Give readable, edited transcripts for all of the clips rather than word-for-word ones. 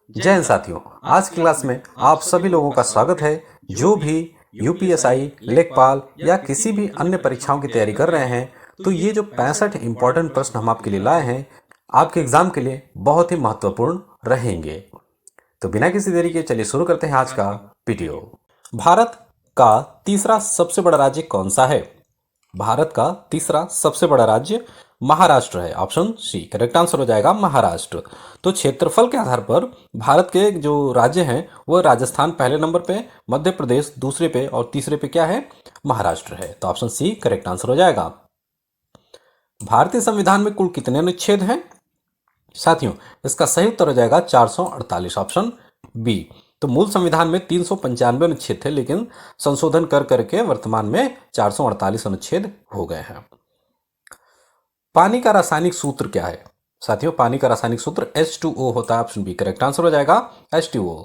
जय हिंद साथियों। आज की क्लास में आप सभी लोगों का स्वागत है जो भी यूपीएसआई, लेखपाल या किसी भी अन्य परीक्षाओं की तैयारी कर रहे हैं। तो ये जो 65 इंपॉर्टेंट प्रश्न हम आपके लिए लाए हैं, आपके एग्जाम के लिए बहुत ही महत्वपूर्ण रहेंगे। तो बिना किसी देरी के चलिए शुरू करते हैं आज का वीडियो। भारत का तीसरा सबसे बड़ा राज्य कौन सा है? भारत का तीसरा सबसे बड़ा राज्य महाराष्ट्र है। ऑप्शन सी करेक्ट आंसर हो जाएगा, महाराष्ट्र। तो क्षेत्रफल के आधार पर भारत के जो राज्य हैं वो राजस्थान पहले नंबर पे, मध्य प्रदेश दूसरे पे और तीसरे पे क्या है? महाराष्ट्र है। तो ऑप्शन सी करेक्ट आंसर हो जाएगा। भारतीय संविधान में कुल कितने अनुच्छेद हैं? साथियों, इसका सही उत्तर हो जाएगा 448, ऑप्शन बी। तो मूल संविधान में 395 अनुच्छेद थे, लेकिन संशोधन कर करके वर्तमान में 448 अनुच्छेद हो गए हैं। पानी का रासायनिक सूत्र क्या है? साथियों, पानी का रासायनिक सूत्र H2O होता है। ऑप्शन बी करेक्ट आंसर हो जाएगा, H2O।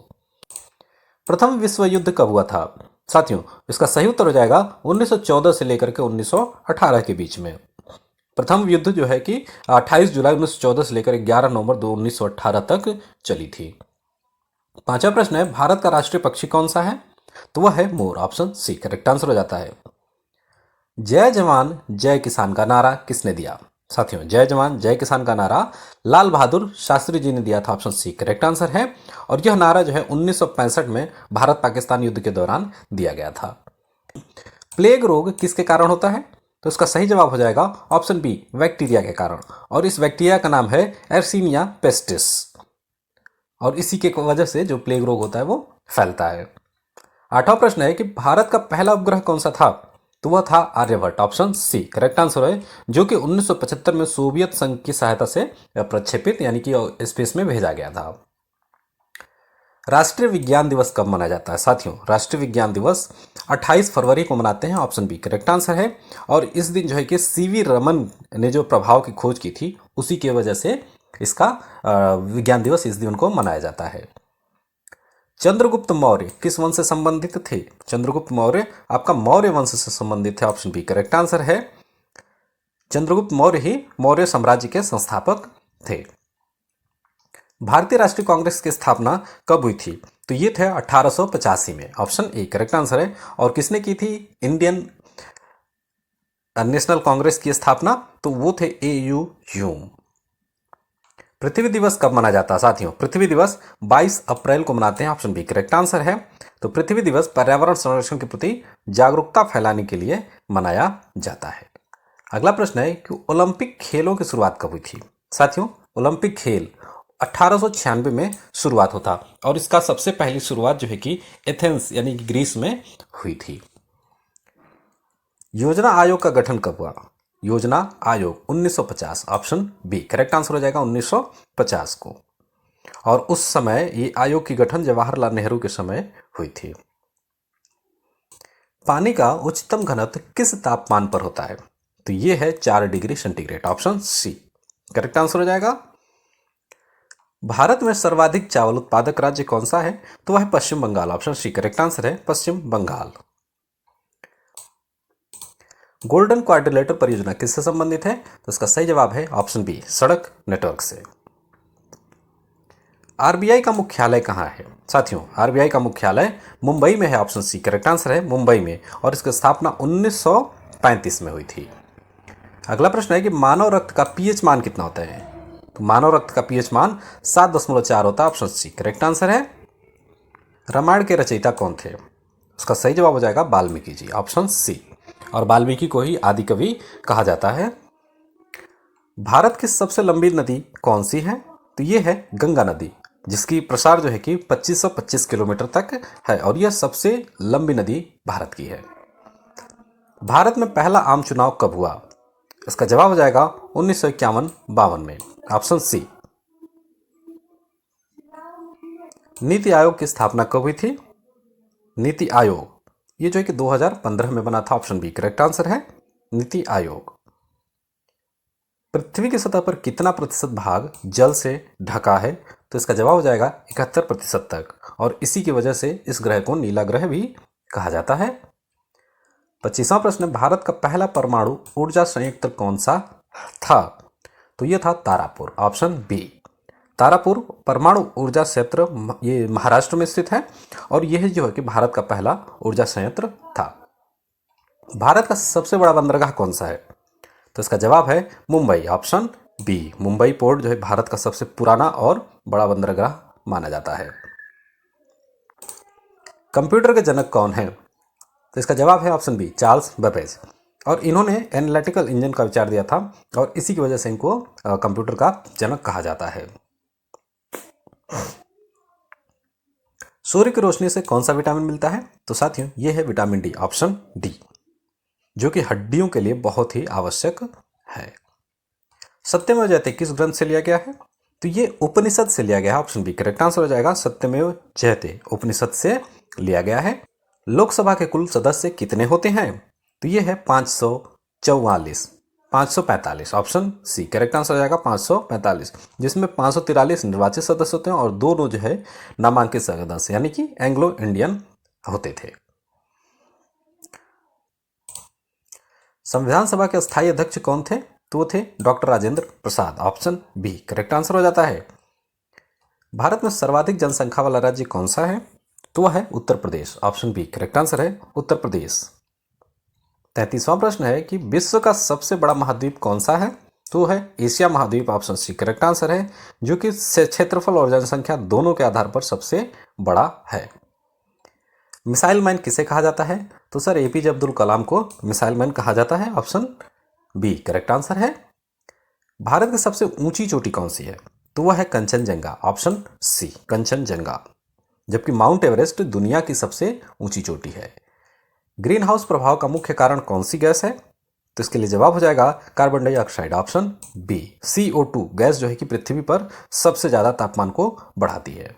प्रथम विश्व युद्ध कब हुआ था? साथियों, इसका सही उत्तर हो जाएगा 1914 से लेकर के 1918 के बीच में। प्रथम युद्ध जो है कि 28 जुलाई 1914 से लेकर 11 नवंबर 1918 तक चली थी। पांचवा प्रश्न है, भारत का राष्ट्रीय पक्षी कौन सा है? तो वह है मोर। ऑप्शन सी करेक्ट आंसर हो जाता है। जय जवान जय किसान का नारा किसने दिया? साथियों, जय जवान जय किसान का नारा लाल बहादुर शास्त्री जी ने दिया था। ऑप्शन सी करेक्ट आंसर है। और यह नारा जो है 1965 में भारत पाकिस्तान युद्ध के दौरान दिया गया था। प्लेग रोग किसके कारण होता है? तो इसका सही जवाब हो जाएगा ऑप्शन बी, बैक्टीरिया के कारण। और इस बैक्टीरिया का नाम है एर्सिनिया पेस्टिस। और इसी के वजह से जो प्लेग रोग होता है वो फैलता है। आठवां प्रश्न है कि भारत का पहला उपग्रह कौन सा था? तो वह था Aryabhata. Option C correct answer है, जो कि 1975 में सोवियत संघ की सहायता से प्रक्षेपित यानी कि स्पेस में भेजा गया था। राष्ट्रीय विज्ञान दिवस कब मनाया जाता है? साथियों, राष्ट्रीय विज्ञान दिवस 28 फरवरी को मनाते हैं। ऑप्शन बी करेक्ट आंसर है। और इस दिन जो है कि सीवी रमन ने जो प्रभाव की खोज की थी, उसी की वजह से इसका विज्ञान दिवस इस दिन को मनाया जाता है। चंद्रगुप्त मौर्य किस वंश से संबंधित थे? चंद्रगुप्त मौर्य आपका मौर्य वंश से संबंधित है। ऑप्शन बी करेक्ट आंसर है। चंद्रगुप्त मौर्य ही मौर्य साम्राज्य के संस्थापक थे। भारतीय राष्ट्रीय कांग्रेस की स्थापना कब हुई थी? तो ये थे 1885 में। ऑप्शन ए करेक्ट आंसर है। और किसने की थी इंडियन नेशनल कांग्रेस की स्थापना? तो वो थे A.U. ह्यूम। पृथ्वी दिवस कब मनाया जाता है? साथियों, पृथ्वी दिवस 22 अप्रैल को मनाते हैं। ऑप्शन बी करेक्ट आंसर है। तो पृथ्वी दिवस पर्यावरण संरक्षण के प्रति जागरूकता फैलाने के लिए मनाया जाता है। अगला प्रश्न है कि ओलंपिक खेलों की शुरुआत कब हुई थी? साथियों, ओलंपिक खेल 1896 में शुरुआत होता और इसका सबसे पहली शुरुआत जो है कि एथेंस यानी कि ग्रीस में हुई थी। योजना आयोग का गठन कब हुआ? योजना आयोग 1950। ऑप्शन बी करेक्ट आंसर हो जाएगा, 1950 को। और उस समय ये आयोग की गठन जवाहरलाल नेहरू के समय हुई थी। पानी का उच्चतम घनत्व किस तापमान पर होता है? तो ये है 4 degree centigrade. Option C correct answer हो जाएगा। भारत में सर्वाधिक चावल उत्पादक राज्य कौन सा है? तो वह है Paschim Bangal. Option C correct answer है, पश्चिम बंगाल। गोल्डन क्वाड्रिलेटर परियोजना किससे संबंधित है? तो इसका सही जवाब है ऑप्शन बी, सड़क नेटवर्क से। आरबीआई का मुख्यालय कहाँ है? साथियों, आरबीआई का मुख्यालय मुंबई में है। ऑप्शन सी करेक्ट आंसर है, मुंबई में। और इसकी स्थापना 1935 में हुई थी। अगला प्रश्न है कि मानव रक्त का पीएच मान कितना होता है? तो मानव रक्त का पीएच मान 7.4 होता है। ऑप्शन सी करेक्ट आंसर है। रामायण के रचयिता कौन थे? उसका सही जवाब हो जाएगा वाल्मीकि जी। Option C. और वाल्मीकि को ही आदि कवि कहा जाता है। भारत की सबसे लंबी नदी कौन सी है? तो ये है गंगा नदी, जिसकी प्रसार जो है कि 2525 किलोमीटर तक है और यह सबसे लंबी नदी भारत की है। भारत में पहला आम चुनाव कब हुआ? इसका जवाब हो जाएगा 1951-52 में। Option C. नीति आयोग की स्थापना कब हुई थी? नीति आयोग ये जो है कि 2015 में बना था। ऑप्शन बी करेक्ट आंसर है, नीति आयोग। पृथ्वी की सतह पर कितना प्रतिशत भाग जल से ढका है? तो इसका जवाब हो जाएगा 71% तक। और इसी की वजह से इस ग्रह को नीला ग्रह भी कहा जाता है। 25वां प्रश्न, भारत का पहला परमाणु ऊर्जा संयंत्र कौन सा था? तो यह था तारापुर। Option B. तारापुर परमाणु ऊर्जा संयंत्र ये महाराष्ट्र में स्थित है और यह जो है कि भारत का पहला ऊर्जा संयंत्र था। भारत का सबसे बड़ा बंदरगाह कौन सा है? तो इसका जवाब है Mumbai, option B. Mumbai port जो है भारत का सबसे पुराना और बड़ा बंदरगाह माना जाता है। कंप्यूटर के जनक कौन है? तो इसका जवाब है ऑप्शन बी, चार्ल्स बेबेज। और इन्होंने एनालिटिकल इंजन का विचार दिया था और इसी की वजह से इनको कंप्यूटर का जनक कहा जाता है। सूर्य की रोशनी से कौन सा विटामिन मिलता है? तो साथियों ये है विटामिन डी, ऑप्शन डी, जो कि हड्डियों के लिए बहुत ही आवश्यक है। सत्यमेव जयते किस ग्रंथ से लिया गया है? तो ये उपनिषद से लिया गया है, ऑप्शन बी करेक्ट आंसर हो जाएगा। सत्यमेव जयते उपनिषद से लिया गया है। लोकसभा के कुल सदस्य कितने होते हैं? तो ये है 545, ऑप्शन सी करेक्ट आंसर हो जाएगा 545, जिसमें 543 निर्वाचित सदस्य होते हैं और दोनों जो है नामांकित सदस्य यानी कि एंग्लो इंडियन होते थे। संविधान सभा के स्थायी अध्यक्ष कौन थे? तो वो थे doctor Rajendra Prasad, option B correct answer हो जाता है। भारत में सर्वाधिक जनसंख्या वाला राज्य कौन सा है? तो वह है Uttar Pradesh, option B correct answer है उत्तर प्रदेश। 33वां प्रश्न है कि विश्व का सबसे बड़ा महाद्वीप कौन सा है? तो वो है एशिया महाद्वीप, ऑप्शन सी करेक्ट आंसर है, जो कि क्षेत्रफल और जनसंख्या दोनों के आधार पर सबसे बड़ा है। मिसाइल मैन किसे कहा जाता है? तो सर एपीजे अब्दुल कलाम को मिसाइल मैन कहा जाता है, ऑप्शन बी करेक्ट आंसर है। भारत की सबसे ऊंची चोटी कौन सी है? तो वह है कंचनजंगा, ऑप्शन सी कंचनजंगा, जबकि माउंट एवरेस्ट दुनिया की सबसे ऊंची चोटी है। ग्रीन हाउस प्रभाव का मुख्य कारण कौन सी गैस है? तो इसके लिए जवाब हो जाएगा carbon dioxide, option B. CO2 gas जो है कि पृथ्वी पर सबसे ज्यादा तापमान को बढ़ाती है।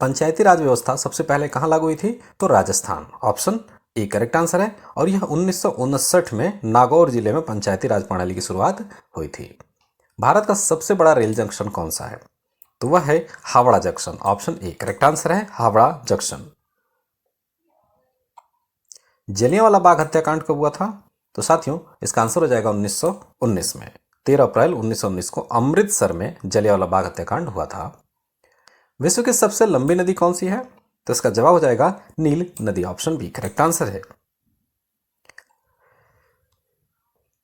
पंचायती राज व्यवस्था सबसे पहले कहां लागू हुई थी? तो Rajasthan, option A correct answer है। और यह 1959 में नागौर जिले में पंचायती राज प्रणाली की शुरुआत हुई थी। भारत का सबसे बड़ा रेल जंक्शन कौन सा है? तो वह है Howrah junction, option A correct answer है हावड़ा जंक्शन। जलियांवाला बाग हत्याकांड कब हुआ था? तो साथियों इसका आंसर हो जाएगा 1919 में। 13 अप्रैल 1919 को अमृतसर में जलियांवाला बाग हत्याकांड हुआ था। विश्व की सबसे लंबी नदी कौन सी है? तो इसका जवाब हो जाएगा नील नदी, ऑप्शन बी करेक्ट आंसर है।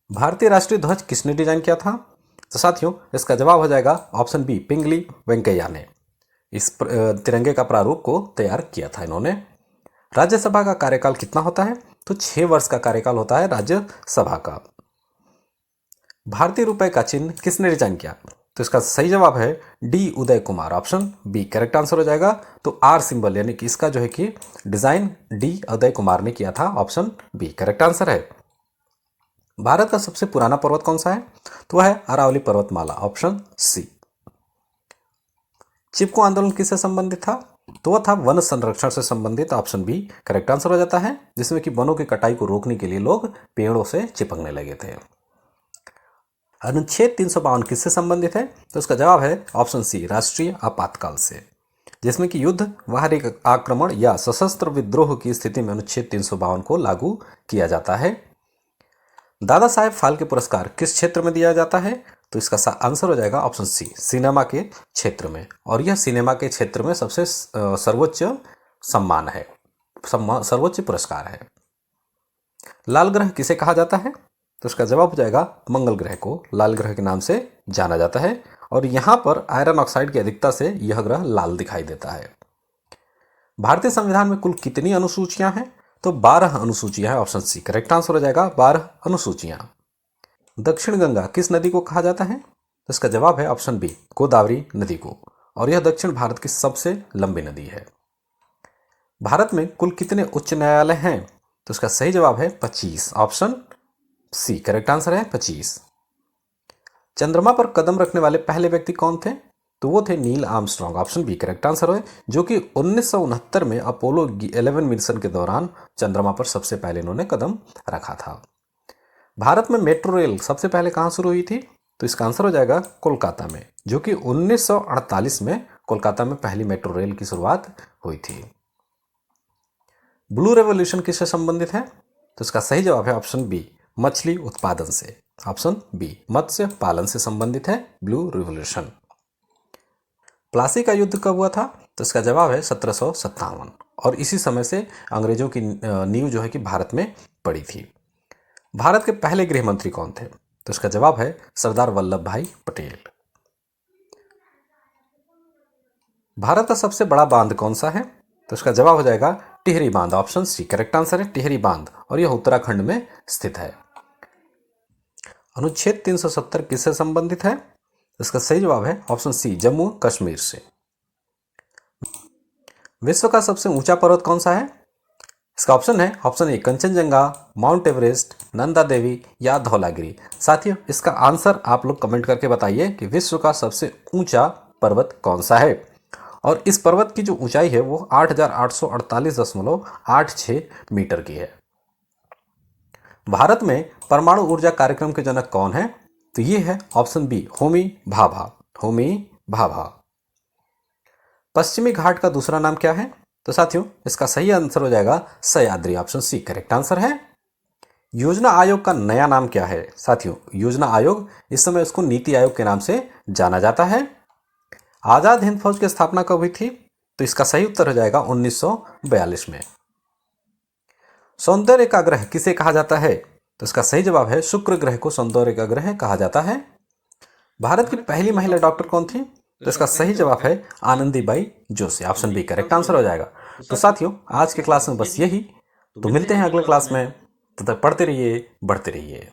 भारतीय राष्ट्रीय ध्वज किसने डिजाइन किया था? तो साथियों इसका जवाब हो जाएगा ऑप्शन बी पिंगली वेंकैया ने इस तिरंगे का प्रारूप को तैयार किया था इन्होंने। राज्यसभा का कार्यकाल कितना होता है? तो 6 वर्ष का कार्यकाल होता है राज्यसभा का। भारतीय रुपए का चिन्ह किसने डिजाइन किया? तो इसका सही जवाब है D Uday Kumar, option B correct answer हो जाएगा। तो आर सिंबल यानी कि इसका जो है कि डिजाइन डी उदय कुमार ने किया था, ऑप्शन बी करेक्ट आंसर है। भारत का सबसे पुराना पर्वत कौन सा है? तो वह है अरावली पर्वतमाला, ऑप्शन सी। चिपको आंदोलन किससे संबंधित था? तो वह था वन संरक्षण से संबंधित, ऑप्शन बी करेक्ट आंसर हो जाता है, जिसमें कि वनों की कटाई को रोकने के लिए लोग पेड़ों से चिपकने लगे थे। अनुच्छेद 352 किससे संबंधित है? तो इसका जवाब है ऑप्शन सी राष्ट्रीय आपातकाल से, जिसमें कि युद्ध, बाहरी आक्रमण या सशस्त्र विद्रोह की स्थिति में अनुच्छेद 352 को लागू किया जाता है। दादा साहेब फाल्के पुरस्कार किस क्षेत्र में दिया जाता है? तो इसका आंसर हो जाएगा ऑप्शन सी सिनेमा के क्षेत्र में, और यह सिनेमा के क्षेत्र में सबसे सर्वोच्च सम्मान है, सर्वोच्च पुरस्कार है। लाल ग्रह किसे कहा जाता है? तो इसका जवाब हो जाएगा मंगल ग्रह को लाल ग्रह के नाम से जाना जाता है, और यहां पर आयरन ऑक्साइड की अधिकता से यह ग्रह लाल दिखाई देता है। भारतीय संविधान में कुल कितनी अनुसूचियां हैं? तो 12 अनुसूचियां हैं, ऑप्शन सी करेक्ट आंसर हो जाएगा 12 अनुसूचियां। दक्षिण गंगा किस नदी को कहा जाता है? तो इसका जवाब है ऑप्शन बी गोदावरी नदी को, और यह दक्षिण भारत की सबसे लंबी नदी है। भारत में कुल कितने उच्च न्यायालय हैं? तो इसका सही जवाब है 25, ऑप्शन सी करेक्ट आंसर है 25। चंद्रमा पर कदम रखने वाले पहले व्यक्ति कौन थे? तो वो थे Neil Armstrong, option B correct answer है, जो कि 1969 में अपोलो 11 मिशन के दौरान चंद्रमा पर सबसे पहले इन्होंने कदम रखा था। भारत में मेट्रो रेल सबसे पहले कहां शुरू हुई थी? तो इसका आंसर हो जाएगा कोलकाता में, जो कि 1948 में कोलकाता में पहली मेट्रो रेल की शुरुआत हुई थी। ब्लू रेवोल्यूशन किससे संबंधित है? तो इसका सही जवाब है ऑप्शन बी मछली उत्पादन से, ऑप्शन बी मत्स्य पालन से संबंधित है ब्लू रिवोल्यूशन। प्लासी का युद्ध कब हुआ था? तो इसका जवाब है 1757, और इसी समय से अंग्रेजों की नींव जो है कि भारत में पड़ी थी। भारत के पहले गृह मंत्री कौन थे? तो इसका जवाब है सरदार वल्लभ भाई पटेल। भारत का सबसे बड़ा बांध कौन सा है? तो इसका जवाब हो जाएगा टिहरी बांध। ऑप्शन सी करेक्ट आंसर है, टिहरी बांध, और यह उत्तराखंड में स्थित है। अनुच्छेद 370 किससे संबंधित है? इसका सही जवाब है ऑप्शन सी जम्मू कश्मीर से। विश्व का सबसे ऊंचा पर्वत कौन सा है? इसका ऑप्शन है option A Kanchenjunga, Mount Everest, Nanda Devi या धौलागिरी। साथियों, इसका आंसर आप लोग कमेंट करके बताइए कि विश्व का सबसे ऊंचा पर्वत कौन सा है। और इस पर्वत की जो ऊंचाई है वो 8,848.86 मीटर की है। भारत में परमाणु ऊर्जा कार्यक्रम के जनक कौन है? तो ये है ऑप्शन बी होमी भाभा। होमी भाभा। पश्चिमी घाट का दूसरा नाम क्या है? तो साथियों, इसका सही आंसर हो जाएगा Sahyadri. Option C correct answer है। योजना आयोग का नया नाम क्या है? साथियों, योजना आयोग इस समय उसको नीति आयोग के नाम से जाना जाता है। आजाद हिंद फौज की स्थापना कब हुई थी? तो इसका सही उत्तर हो जाएगा 1942 में। सौंदर्य का ग्रह किसे कहा जाता है? तो इसका सही जवाब है शुक्र ग्रह को सौंदर्य का ग्रह कहा जाता है। भारत की पहली महिला डॉक्टर कौन थी? तो इसका सही जवाब है Anandibai Joshi. Option B correct answer हो जाएगा। तो साथियों, आज के क्लास में बस यही। तो मिलते हैं अगले क्लास में। तब तक पढ़ते रहिए, बढ़ते रहिए।